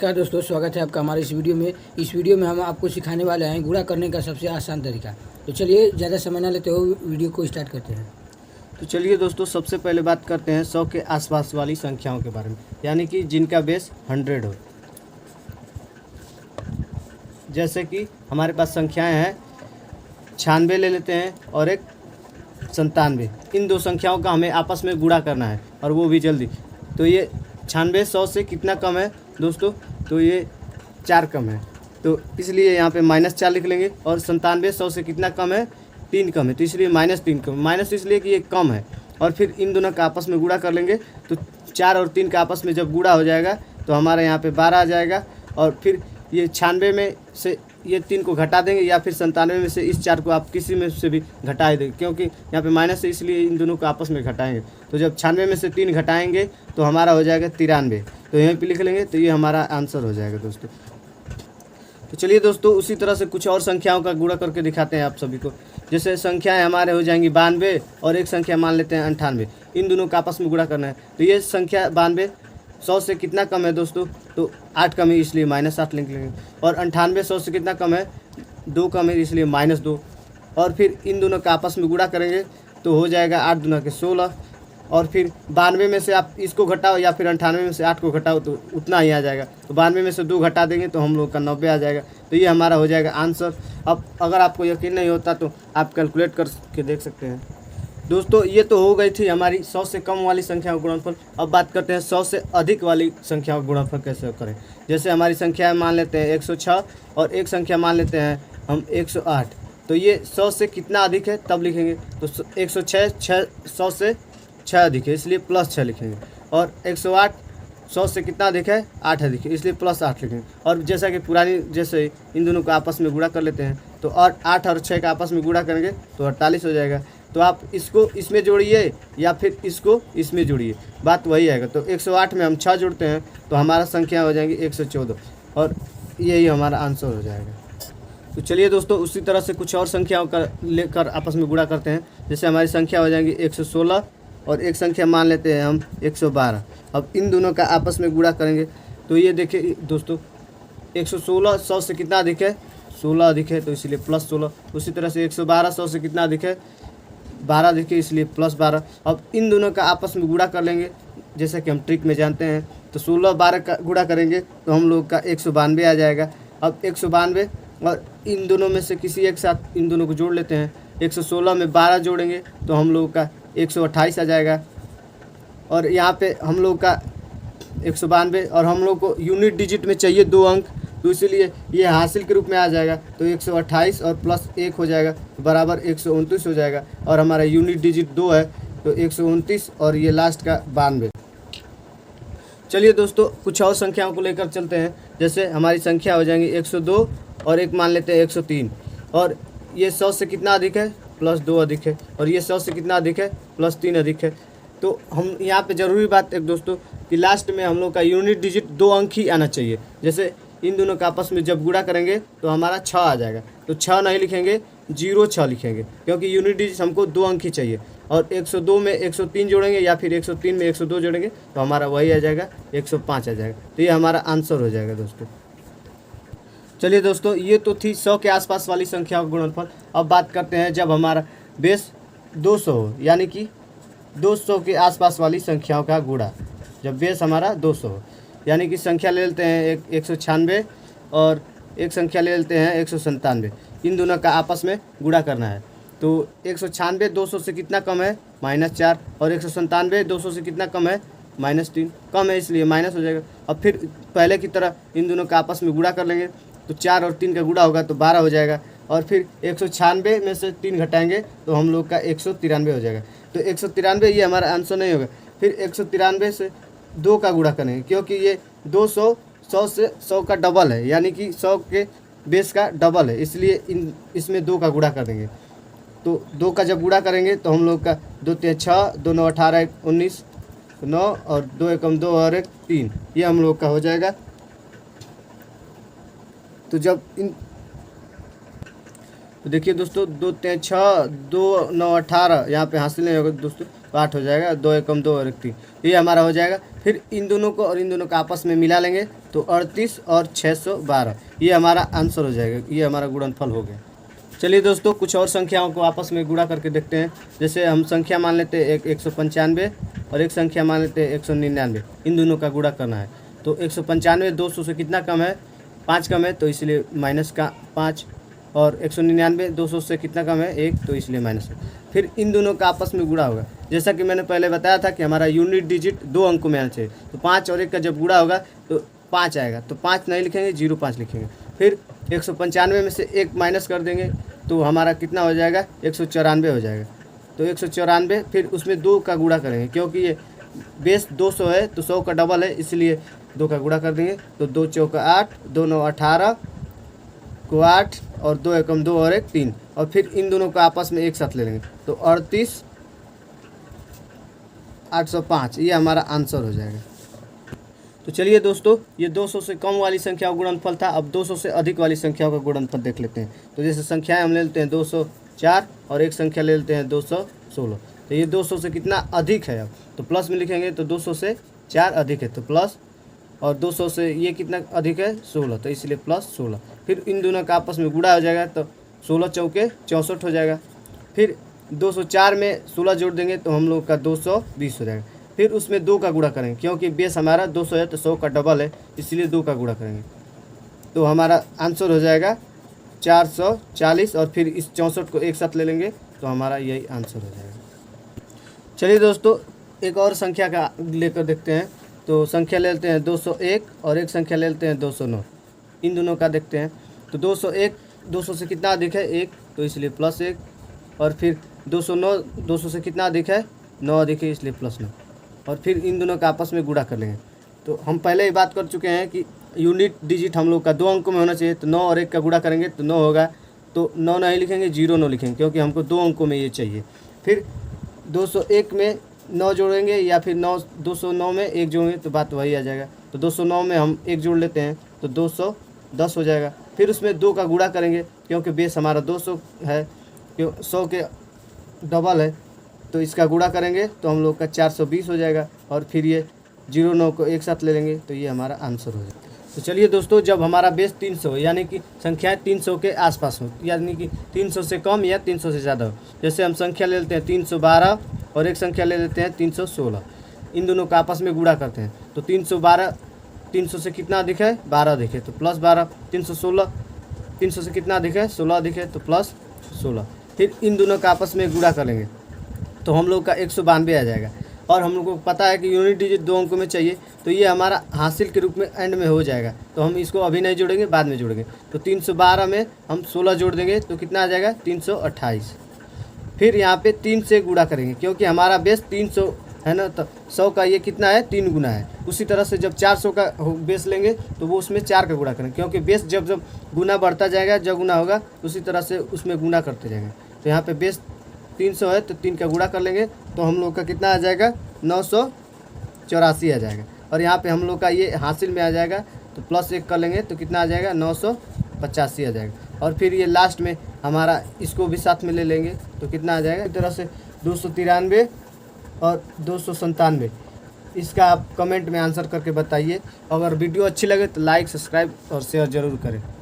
नमस्कार दोस्तों, स्वागत है आपका हमारे इस वीडियो में हम आपको सिखाने वाले हैं गुणा करने का सबसे आसान तरीका। तो चलिए ज़्यादा समय ना लेते हुए वीडियो को स्टार्ट करते हैं। तो चलिए दोस्तों, सबसे पहले बात करते हैं 100 के आसपास वाली संख्याओं के बारे में, यानी कि जिनका बेस 100 हो। जैसे कि हमारे पास संख्याएं हैं 96 ले लेते हैं और एक 97। इन दो संख्याओं का हमें आपस में गुणा करना है और वो भी जल्दी। तो ये 96 100 से कितना कम है दोस्तों? तो ये 4 कम है, तो इसलिए यहाँ पे -4 लिख लेंगे। और 97 100 से कितना कम है? 3 कम है, तो इसलिए -3 कम। माइनस इसलिए कि ये कम है। और फिर इन दोनों का आपस में गुणा कर लेंगे, तो 4 और 3 का आपस में जब गुणा हो जाएगा तो हमारे यहाँ पे 12 आ जाएगा। और फिर ये 96 में से ये 3 को घटा देंगे, या फिर 97 में से इस 4 को आप किसी में से भी घटा देंगे, क्योंकि यहाँ पे माइनस है इसलिए इन दोनों को आपस में घटाएंगे। तो जब 96 में से 3 घटाएंगे तो हमारा हो जाएगा 93। तो यहीं पे लिख लेंगे, तो ये हमारा आंसर हो जाएगा दोस्तों। तो चलिए दोस्तों, उसी तरह से कुछ और संख्याओं का गुणा करके दिखाते हैं आप सभी को। जैसे संख्याएं हमारे हो जाएंगी 92 और एक संख्या मान लेते हैं 98। इन दोनों का आपस में गुणा करना है। तो ये संख्या 92 100 से कितना कम है दोस्तों? तो 8 कम है, इसलिए -8 लिख लेंगे। और 98 100 से कितना कम है? 2 कम है, इसलिए -2। और फिर इन दोनों का आपस में गुणा करेंगे तो हो जाएगा 8 दूना के 16। और फिर 92 में से आप इसको घटाओ या फिर 98 में से 8 को घटाओ तो उतना ही आ जाएगा। तो 92 में से 2 घटा देंगे तो हम लोग का 90 आ जाएगा। तो ये हमारा हो जाएगा आंसर। अब अगर आपको यकीन नहीं होता तो आप कैलकुलेट करके देख सकते हैं। दोस्तों, ये तो हो गई थी हमारी 100 से कम वाली संख्याओं का गुणनफल। अब बात करते हैं 100 से अधिक वाली संख्याओं का गुणनफल कैसे करें। जैसे हमारी संख्या मान लेते हैं 106 और एक संख्या मान लेते हैं हम 108। तो ये 100 से कितना अधिक है तब लिखेंगे। तो 106 100 से 6 अधिक है, इसलिए +6 लिखेंगे। और 108 100 से कितना अधिक है? 8 अधिक है, इसलिए +8 लिखेंगे। और जैसा कि पुरानी जैसे इन दोनों को आपस में गुणा कर लेते हैं, तो और 8 और 6 का आपस में गुणा करेंगे तो 48 हो जाएगा। तो आप इसको इसमें जोड़िए या फिर इसको इसमें जोड़िए, बात वही आएगा। तो 108 में हम 6 जोड़ते हैं तो हमारा संख्या हो जाएगी 114 और यही हमारा आंसर हो जाएगा। तो चलिए दोस्तों, उसी तरह से कुछ और संख्याओं का लेकर आपस में गुणा करते हैं। जैसे हमारी संख्या हो जाएंगी 116 और एक संख्या मान लेते हैं हम 112। अब इन दोनों का आपस में गुणा करेंगे तो ये देखिए दोस्तों, 116 100 से कितना अधिक है? 16 अधिक है, तो इसलिए +16। उसी तरह से 112 100 से कितना अधिक है? 12 अधिक है, इसलिए +12। अब इन दोनों का आपस में गुणा कर लेंगे, जैसा कि हम ट्रिक में जानते हैं। तो 16 12 का गुणा करेंगे तो हम लोग का 192 आ जाएगा। अब 192 और इन दोनों में से किसी एक साथ इन दोनों को जोड़ लेते हैं। 116 में 12 जोड़ेंगे तो हम लोग का 128 आ जाएगा। और यहाँ पे हम लोग का 192 और हम लोग को यूनिट डिजिट में चाहिए 2 अंक, तो इसीलिए ये हासिल के रूप में आ जाएगा। तो 128 और +1 हो जाएगा बराबर 129 हो जाएगा। और हमारा यूनिट डिजिट 2 है, तो 129 और ये लास्ट का 92। चलिए दोस्तों, कुछ और संख्याओं को लेकर चलते हैं। जैसे हमारी संख्या हो जाएंगी 102 और एक मान लेते हैं 103। और ये 100 से कितना अधिक है? +2 अधिक है। और ये 100 से कितना अधिक है? +3 अधिक है। तो हम यहाँ पे ज़रूरी बात है दोस्तों कि लास्ट में हम लोग का यूनिट डिजिट 2 अंक ही आना चाहिए। जैसे इन दोनों का आपस में जब गुणा करेंगे तो हमारा 6 आ जाएगा। तो 6 नहीं लिखेंगे, 06 लिखेंगे, क्योंकि यूनिट डिजिट हमको 2 अंक ही चाहिए। और 102 में 103 जोड़ेंगे या फिर 103 में 102 जोड़ेंगे तो हमारा वही आ जाएगा, 105 आ जाएगा। तो ये हमारा आंसर हो जाएगा दोस्तों। चलिए दोस्तों, ये तो थी 100 के आसपास वाली संख्याओं का गुणनफल। अब बात करते हैं जब हमारा बेस 200 हो, यानी कि 200 के आसपास वाली संख्याओं का गुणा। जब बेस हमारा 200 हो, यानी कि संख्या ले लेते हैं 196 और एक संख्या ले लेते हैं 197। इन दोनों का आपस में गुणा करना है। तो 196 200 से कितना कम है? -4। और 197 200 से कितना कम है? -3 कम है, इसलिए माइनस हो जाएगा। अब फिर पहले की तरह इन दोनों का आपस में गुणा कर लेंगे, तो 4 और 3 का गुणा होगा तो 12 हो जाएगा। और फिर 196 में से 3 घटाएंगे तो हम लोग का 193 हो जाएगा। तो 193 ये हमारा आंसर नहीं होगा। फिर 193 से 2 का गुणा करेंगे, क्योंकि ये 200 100 से 100 का डबल है, यानी कि 100 के बेस का डबल है, इसलिए इसमें 2 का गुणा कर देंगे। तो 2 का जब गुणा करेंगे तो हम लोग का 2 3 6, 2 9 18, 1 19, 9 और 2 1 2 और 1 3, ये हम लोग का हो जाएगा। तो जब तो देखिए दोस्तों, 2 3 6, 2 9 18 यहाँ पे हासिल नहीं होगा दोस्तों, तो 8 हो जाएगा, 2 एकम 2 और 1 3, ये हमारा हो जाएगा। फिर इन दोनों को और इन दोनों को आपस में मिला लेंगे तो 38 और 612, ये हमारा आंसर हो जाएगा, ये हमारा गुणनफल हो गया। चलिए दोस्तों, कुछ और संख्याओं को आपस में गुणा करके देखते हैं। जैसे हम संख्या मान लेते हैं 195 और एक संख्या मान लेते हैं 199, इन दोनों का गुणा करना है। तो 195 200 से कितना कम है, 5 कम है, तो इसलिए माइनस का 5, और 199 200 से कितना कम है, 1, तो इसलिए माइनस है। फिर इन दोनों का आपस में गुणा होगा। जैसा कि मैंने पहले बताया था कि हमारा यूनिट डिजिट 2 अंकों में आना चाहिए, तो 5 और 1 का जब गुणा होगा तो 5 आएगा, तो 5 नहीं लिखेंगे, 05 लिखेंगे। फिर 195 में से 1 माइनस कर देंगे तो हमारा कितना हो जाएगा, 194 हो जाएगा। तो 194, फिर उसमें 2 का गुणा करेंगे, क्योंकि ये बेस 200 है तो 100 का डबल है, इसलिए 2 का गुणा कर देंगे। तो 2 चौका 8, 2 9 18 को 8 और 2 एकम 2 और 1 3, और फिर इन दोनों को आपस में एक साथ ले लेंगे तो 38 805, ये हमारा आंसर हो जाएगा। तो चलिए दोस्तों, ये 200 से कम वाली संख्या का गुणनफल था। अब 200 से अधिक वाली संख्याओं का गुणनफल देख लेते हैं। तो जैसे संख्याएं हम ले लेते हैं 204 और एक संख्या ले लेते हैं 216। तो ये 200 से कितना अधिक है, अब तो प्लस में लिखेंगे, तो 200 से 4 अधिक है तो प्लस, और 200 से ये कितना अधिक है, 16, तो इसलिए प्लस 16। फिर इन दोनों का आपस में गुणा हो जाएगा तो 16 चौके 64 हो जाएगा। फिर 204 में 16 जोड़ देंगे तो हम लोग का 220 हो जाएगा। फिर उसमें 2 का गुणा करेंगे, क्योंकि बेस हमारा 200 है तो 100 का डबल है, इसलिए 2 का गुणा करेंगे तो हमारा आंसर हो जाएगा 440, और फिर इस 64 को एक साथ ले लेंगे तो हमारा यही आंसर हो जाएगा। चलिए दोस्तों, एक और संख्या का लेकर देखते हैं। तो संख्या ले लेते हैं 201 और एक संख्या ले लेते हैं 209, इन दोनों का देखते हैं। तो 201 200 से कितना अधिक है, 1, तो इसलिए प्लस 1, और फिर 209 200 से कितना अधिक है, 9 अधिक है, इसलिए प्लस 9, और फिर इन दोनों का आपस में गुणा कर लेंगे। तो हम पहले ही बात कर चुके हैं कि यूनिट डिजिट हम लोग का 2 अंकों में होना चाहिए, तो 9 और 1 का गुणा करेंगे तो 9 होगा, तो 9 नहीं लिखेंगे, 09 लिखेंगे, क्योंकि हमको 2 अंकों में ये चाहिए। फिर 201 में 9 जोड़ेंगे या फिर 209 में 1 जोड़ेंगे तो बात वही आ जाएगा। तो 209 में हम 1 जोड़ लेते हैं तो 210 हो जाएगा। फिर उसमें 2 का गुणा करेंगे, क्योंकि बेस हमारा 200 है, क्यों 100 के डबल है, तो इसका गुणा करेंगे तो हम लोग का 420 हो जाएगा। और फिर ये 09 को एक साथ ले लेंगे तो ये हमारा आंसर हो जाएगा। तो चलिए दोस्तों, जब हमारा बेस 300 यानी कि संख्याएँ 300 के आसपास हो, यानी कि 300 से कम या 300 से ज़्यादा हो, जैसे हम संख्या ले लेते हैं 312 और एक संख्या ले लेते हैं 316, इन दोनों का आपस में गुणा करते हैं। तो 312 300 से कितना अधिक है, 12 अधिक है, तो प्लस 12। 316 300 से कितना अधिक है, 16 अधिक है, तो प्लस 16। फिर इन दोनों का आपस में गुणा करेंगे तो हम लोग का 192 आ जाएगा। और हम लोग को पता है कि यूनिट डिजिट 2 अंकों में चाहिए, तो ये हमारा हासिल के रूप में एंड में हो जाएगा, तो हम इसको अभी नहीं जोड़ेंगे, बाद में जोड़ेंगे। तो 312 में हम 16 जोड़ देंगे तो कितना आ जाएगा, 328। फिर यहाँ पे 3 से गुणा करेंगे, क्योंकि हमारा बेस 300 है ना, तो 100 का ये कितना है, 3 गुना है। उसी तरह से जब 400 का बेस लेंगे तो वो उसमें 4 का गुणा करेंगे, क्योंकि बेस जब जब गुना बढ़ता जाएगा, जब गुना होगा उसी तरह से उसमें गुना करते जाएंगे। तो यहाँ पे बेस 300 है तो 3 का गुणा कर लेंगे तो हम लोग का कितना आ जाएगा, 984 आ जाएगा। और यहाँ पे हम लोग का ये हासिल में आ जाएगा, तो प्लस 1 कर लेंगे तो कितना आ जाएगा, 985 आ जाएगा। और फिर ये लास्ट में हमारा इसको भी साथ में ले लेंगे तो कितना आ जाएगा, इस तरह से 293 और 297। इसका आप कमेंट में आंसर करके बताइए। अगर वीडियो अच्छी लगे तो लाइक, सब्सक्राइब और शेयर ज़रूर करें।